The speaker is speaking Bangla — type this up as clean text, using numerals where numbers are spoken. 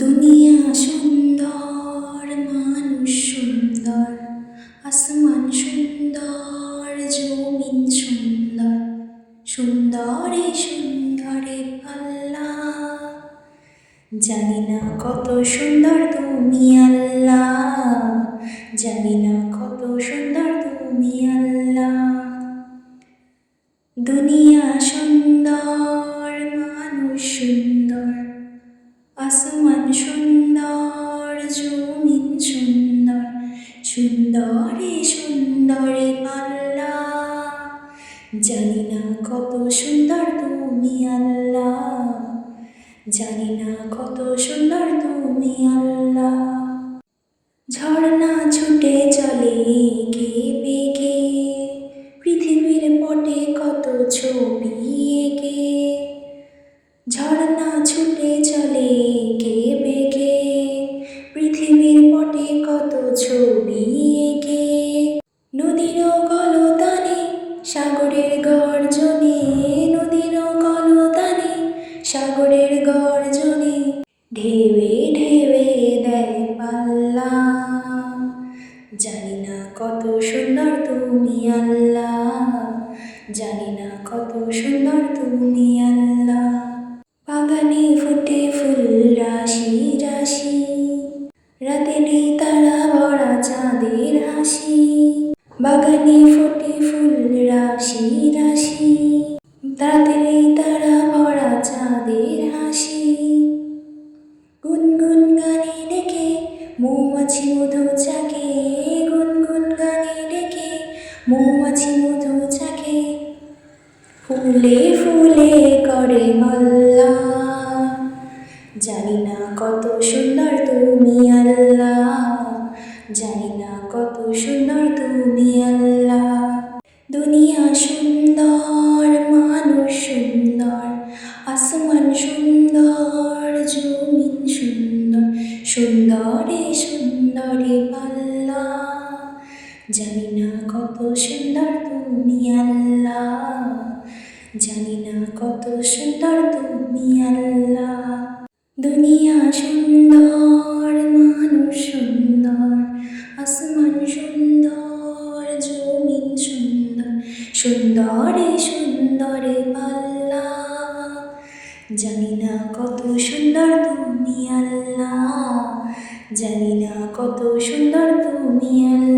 দুনিয়া সুন্দর, মানুষ সুন্দর, আসমান সুন্দর, জমিন সুন্দর, সুন্দরে সুন্দরে আল্লাহ। জানি না কত সুন্দর তুমি আল্লাহ, জানি না কত সুন্দর তুমি আল্লাহ। দুনিয়া সুন্দর, মানুষ সুন্দর, আসমান সুন্দর, জমিন সুন্দর, সুন্দরে সুন্দরে আল্লাহ। জানি না কত সুন্দর তুমি আল্লাহ, জানি না কত সুন্দর তুমি আল্লাহ। ঝর্ণা ছুটে চলে এঁকে বেঁকে, পৃথিবীর পটে কত ছবি এঁকে। ঝর্ণা ছুটে চলে এঁকে বেঁকে, পৃথিবীর পটে কত ছবি এঁকে। নদীর কলতানে সাগরের গর্জনে, নদীর কলতানে সাগরের গর্জনে, ঢেউে ঢেউে দেয় পাল্লা। জানি না কত সুন্দর তুমি আল্লাহ, জানি না কত সুন্দর তুমি আল্লাহ। বাগানে ফুটে ফুল রাশি রাশি, রাতে নেই তারা ভরা চাঁদের হাসি। বাগানে ফুটে ফুল রাশি রাশি, রাতে নেই তারা ভরা চাঁদের হাসি। গুনগুন গানে ডেকে মৌমাছি মধু চাকে, গুনগুন গানে ডেকে মৌমাছি মধু চাকে। ফুলে ফুলে করে হল্লা, জানি না কত সুন্দর তুমি আল্লাহ, জানি না কত সুন্দর তুমি আল্লাহ। দুনিয়া সুন্দর, মানুষ সুন্দর, আসমান সুন্দর, জমিন সুন্দর, সুন্দরে সুন্দরে আল্লাহ। জানি না কত সুন্দর তুমি আল্লাহ, জানি না কত সুন্দর তুমি আল্লাহ। দুনিয়া সুন্দর, মানুষ সুন্দর, আসমান সুন্দর, জমিন সুন্দর, সুন্দরে সুন্দরে আল্লাহ। জানি না কত সুন্দর তুমি আল্লাহ, জানি না কত সুন্দর তুমি আল্লাহ।